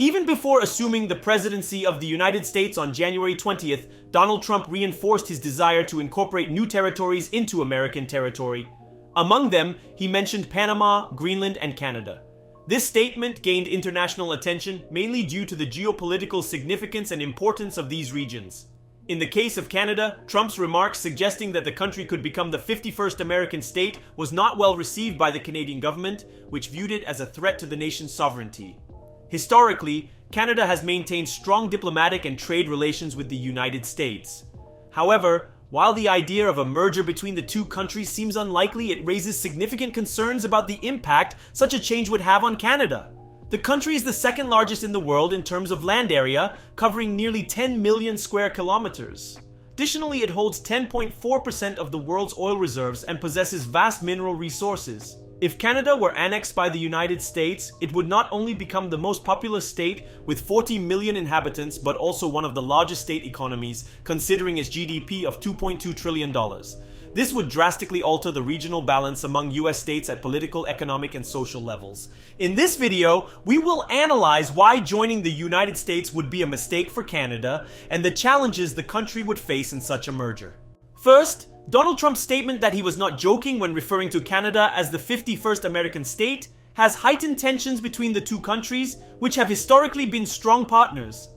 Even before assuming the presidency of the United States on January 20th, Donald Trump reinforced his desire to incorporate new territories into American territory. Among them, he mentioned Panama, Greenland, and Canada. This statement gained international attention mainly due to the geopolitical significance and importance of these regions. In the case of Canada, Trump's remarks suggesting that the country could become the 51st American state was not well received by the Canadian government, which viewed it as a threat to the nation's sovereignty. Historically, Canada has maintained strong diplomatic and trade relations with the United States. However, while the idea of a merger between the two countries seems unlikely, it raises significant concerns about the impact such a change would have on Canada. The country is the second largest in the world in terms of land area, covering nearly 10 million square kilometers. Additionally, it holds 10.4% of the world's oil reserves and possesses vast mineral resources. If Canada were annexed by the United States, it would not only become the most populous state with 40 million inhabitants, but also one of the largest state economies, considering its GDP of $2.2 trillion. This would drastically alter the regional balance among US states at political, economic, and social levels. In this video, we will analyze why joining the United States would be a mistake for Canada and the challenges the country would face in such a merger. First, Donald Trump's statement that he was not joking when referring to Canada as the 51st American state has heightened tensions between the two countries, which have historically been strong partners.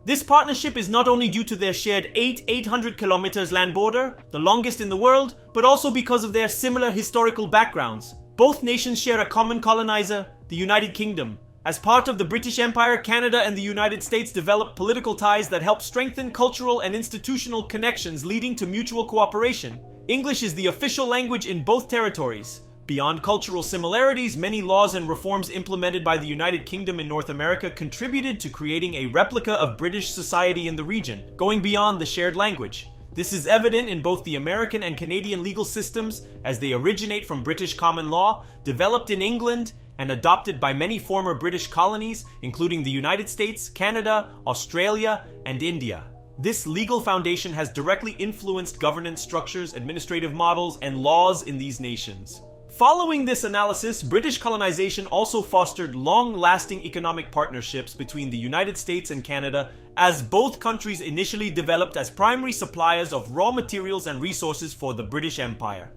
This partnership is not only due to their shared 800 kilometers land border, the longest in the world, but also because of their similar historical backgrounds. Both nations share a common colonizer, the United Kingdom. As part of the British Empire, Canada and the United States developed political ties that help strengthen cultural and institutional connections, leading to mutual cooperation. English is the official language in both territories. Beyond cultural similarities, many laws and reforms implemented by the United Kingdom in North America contributed to creating a replica of British society in the region, going beyond the shared language. This is evident in both the American and Canadian legal systems, as they originate from British common law, developed in England, and adopted by many former British colonies, including the United States, Canada, Australia, and India. This legal foundation has directly influenced governance structures, administrative models, and laws in these nations. Following this analysis, British colonization also fostered long-lasting economic partnerships between the United States and Canada, as both countries initially developed as primary suppliers of raw materials and resources for the British Empire.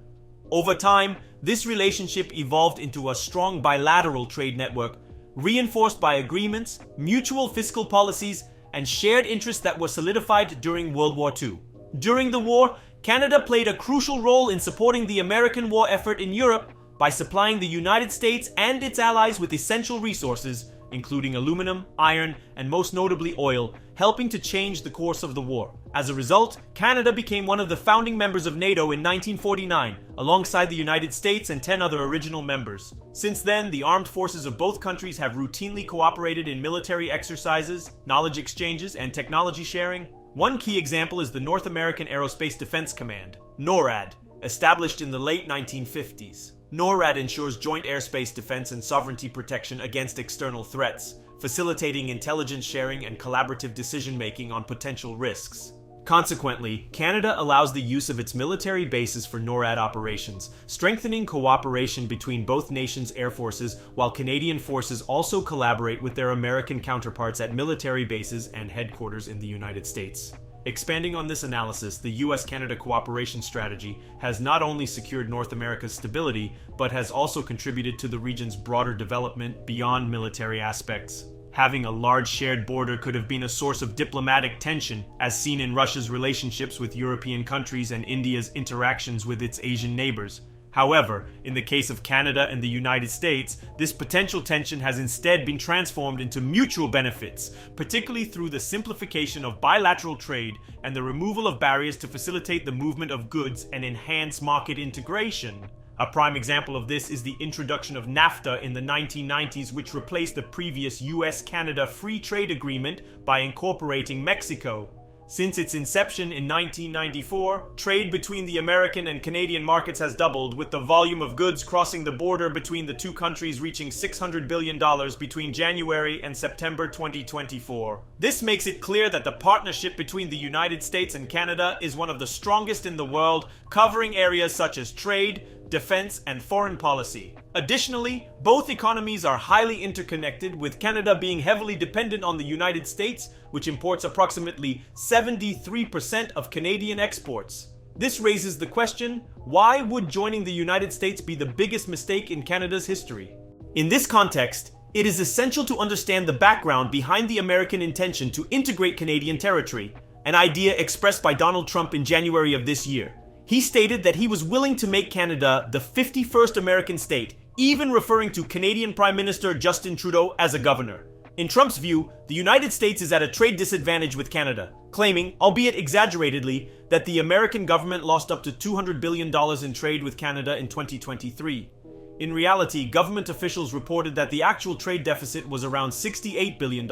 Over time, this relationship evolved into a strong bilateral trade network, reinforced by agreements, mutual fiscal policies, and shared interests that were solidified during World War II. During the war, Canada played a crucial role in supporting the American war effort in Europe by supplying the United States and its allies with essential resources, including aluminum, iron, and most notably oil, helping to change the course of the war. As a result, Canada became one of the founding members of NATO in 1949, alongside the United States and 10 other original members. Since then, the armed forces of both countries have routinely cooperated in military exercises, knowledge exchanges, and technology sharing. One key example is the North American Aerospace Defense Command, NORAD, established in the late 1950s. NORAD ensures joint airspace defense and sovereignty protection against external threats, facilitating intelligence sharing and collaborative decision-making on potential risks. Consequently, Canada allows the use of its military bases for NORAD operations, strengthening cooperation between both nations' air forces, while Canadian forces also collaborate with their American counterparts at military bases and headquarters in the United States. Expanding on this analysis, the US-Canada cooperation strategy has not only secured North America's stability, but has also contributed to the region's broader development beyond military aspects. Having a large shared border could have been a source of diplomatic tension, as seen in Russia's relationships with European countries and India's interactions with its Asian neighbors. However, in the case of Canada and the United States, this potential tension has instead been transformed into mutual benefits, particularly through the simplification of bilateral trade and the removal of barriers to facilitate the movement of goods and enhance market integration. A prime example of this is the introduction of NAFTA in the 1990s, which replaced the previous US-Canada Free Trade Agreement by incorporating Mexico. Since its inception in 1994, trade between the American and Canadian markets has doubled, with the volume of goods crossing the border between the two countries reaching $600 billion between January and September 2024. This makes it clear that the partnership between the United States and Canada is one of the strongest in the world, covering areas such as trade, defense, and foreign policy. Additionally, both economies are highly interconnected, with Canada being heavily dependent on the United States, which imports approximately 73% of Canadian exports. This raises the question, why would joining the United States be the biggest mistake in Canada's history? In this context, it is essential to understand the background behind the American intention to integrate Canadian territory, an idea expressed by Donald Trump in January of this year. He stated that he was willing to make Canada the 51st American state, even referring to Canadian Prime Minister Justin Trudeau as a governor. In Trump's view, the United States is at a trade disadvantage with Canada, claiming, albeit exaggeratedly, that the American government lost up to $200 billion in trade with Canada in 2023. In reality, government officials reported that the actual trade deficit was around $68 billion.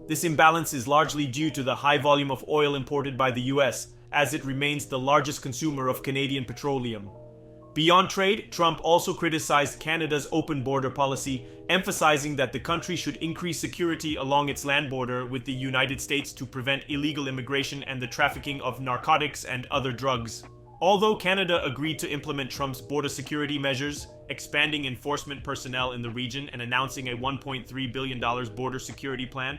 This imbalance is largely due to the high volume of oil imported by the US, as it remains the largest consumer of Canadian petroleum. Beyond trade, Trump also criticized Canada's open border policy, emphasizing that the country should increase security along its land border with the United States to prevent illegal immigration and the trafficking of narcotics and other drugs. Although Canada agreed to implement Trump's border security measures, expanding enforcement personnel in the region and announcing a $1.3 billion border security plan,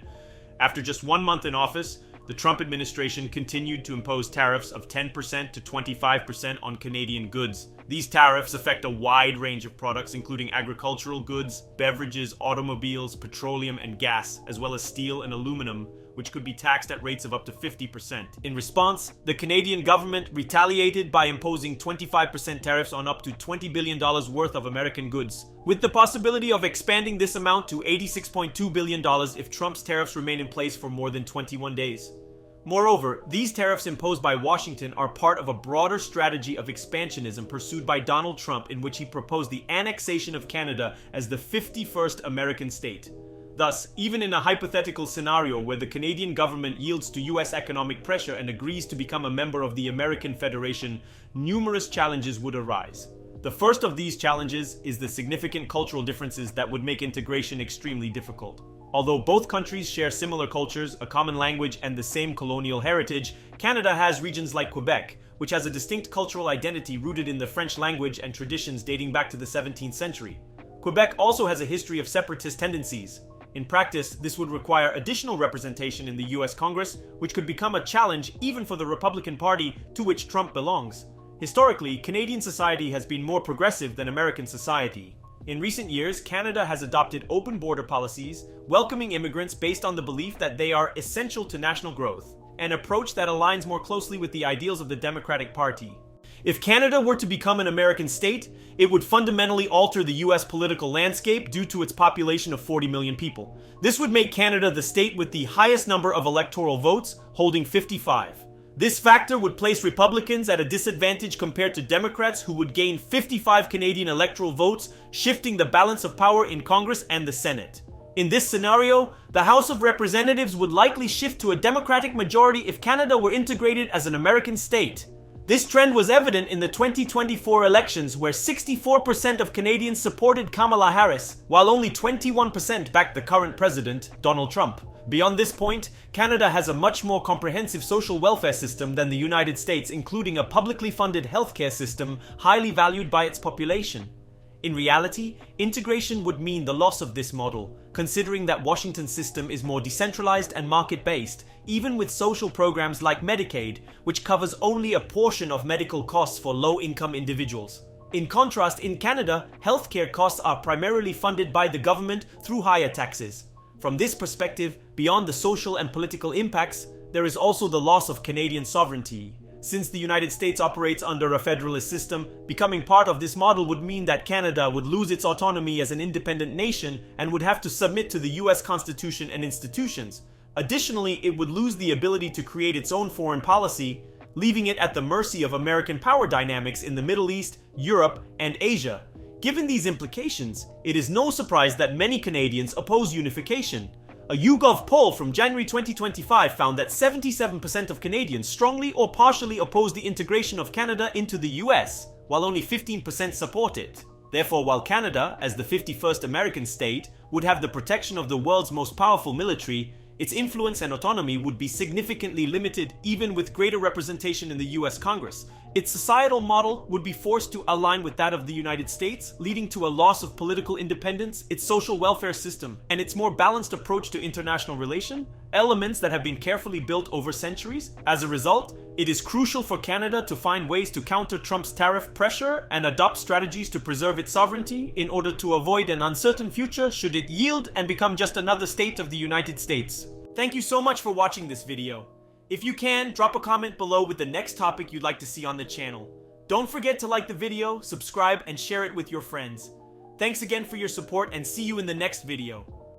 after just 1 month in office, the Trump administration continued to impose tariffs of 10% to 25% on Canadian goods. These tariffs affect a wide range of products, including agricultural goods, beverages, automobiles, petroleum, and gas, as well as steel and aluminum, which could be taxed at rates of up to 50%. In response, the Canadian government retaliated by imposing 25% tariffs on up to $20 billion worth of American goods, with the possibility of expanding this amount to $86.2 billion if Trump's tariffs remain in place for more than 21 days. Moreover, these tariffs imposed by Washington are part of a broader strategy of expansionism pursued by Donald Trump, in which he proposed the annexation of Canada as the 51st American state. Thus, even in a hypothetical scenario where the Canadian government yields to US economic pressure and agrees to become a member of the American Federation, numerous challenges would arise. The first of these challenges is the significant cultural differences that would make integration extremely difficult. Although both countries share similar cultures, a common language, and the same colonial heritage, Canada has regions like Quebec, which has a distinct cultural identity rooted in the French language and traditions dating back to the 17th century. Quebec also has a history of separatist tendencies. In practice, this would require additional representation in the US Congress, which could become a challenge even for the Republican Party, to which Trump belongs. Historically, Canadian society has been more progressive than American society. In recent years, Canada has adopted open border policies, welcoming immigrants based on the belief that they are essential to national growth, an approach that aligns more closely with the ideals of the Democratic Party. If Canada were to become an American state, it would fundamentally alter the US political landscape due to its population of 40 million people. This would make Canada the state with the highest number of electoral votes, holding 55. This factor would place Republicans at a disadvantage compared to Democrats, who would gain 55 Canadian electoral votes, shifting the balance of power in Congress and the Senate. In this scenario, the House of Representatives would likely shift to a Democratic majority if Canada were integrated as an American state. This trend was evident in the 2024 elections, where 64% of Canadians supported Kamala Harris, while only 21% backed the current president, Donald Trump. Beyond this point, Canada has a much more comprehensive social welfare system than the United States, including a publicly funded healthcare system highly valued by its population. In reality, integration would mean the loss of this model, considering that Washington's system is more decentralized and market-based, even with social programs like Medicaid, which covers only a portion of medical costs for low-income individuals. In contrast, in Canada, healthcare costs are primarily funded by the government through higher taxes. From this perspective, beyond the social and political impacts, there is also the loss of Canadian sovereignty. Since the United States operates under a federalist system, becoming part of this model would mean that Canada would lose its autonomy as an independent nation and would have to submit to the US Constitution and institutions. Additionally, it would lose the ability to create its own foreign policy, leaving it at the mercy of American power dynamics in the Middle East, Europe, and Asia. Given these implications, it is no surprise that many Canadians oppose unification. A YouGov poll from January 2025 found that 77% of Canadians strongly or partially oppose the integration of Canada into the US, while only 15% support it. Therefore, while Canada, as the 51st American state, would have the protection of the world's most powerful military, its influence and autonomy would be significantly limited even with greater representation in the US Congress. Its societal model would be forced to align with that of the United States, leading to a loss of political independence, its social welfare system, and its more balanced approach to international relations, elements that have been carefully built over centuries. As a result, it is crucial for Canada to find ways to counter Trump's tariff pressure and adopt strategies to preserve its sovereignty in order to avoid an uncertain future should it yield and become just another state of the United States. Thank you so much for watching this video. If you can, drop a comment below with the next topic you'd like to see on the channel. Don't forget to like the video, subscribe, and share it with your friends. Thanks again for your support and see you in the next video.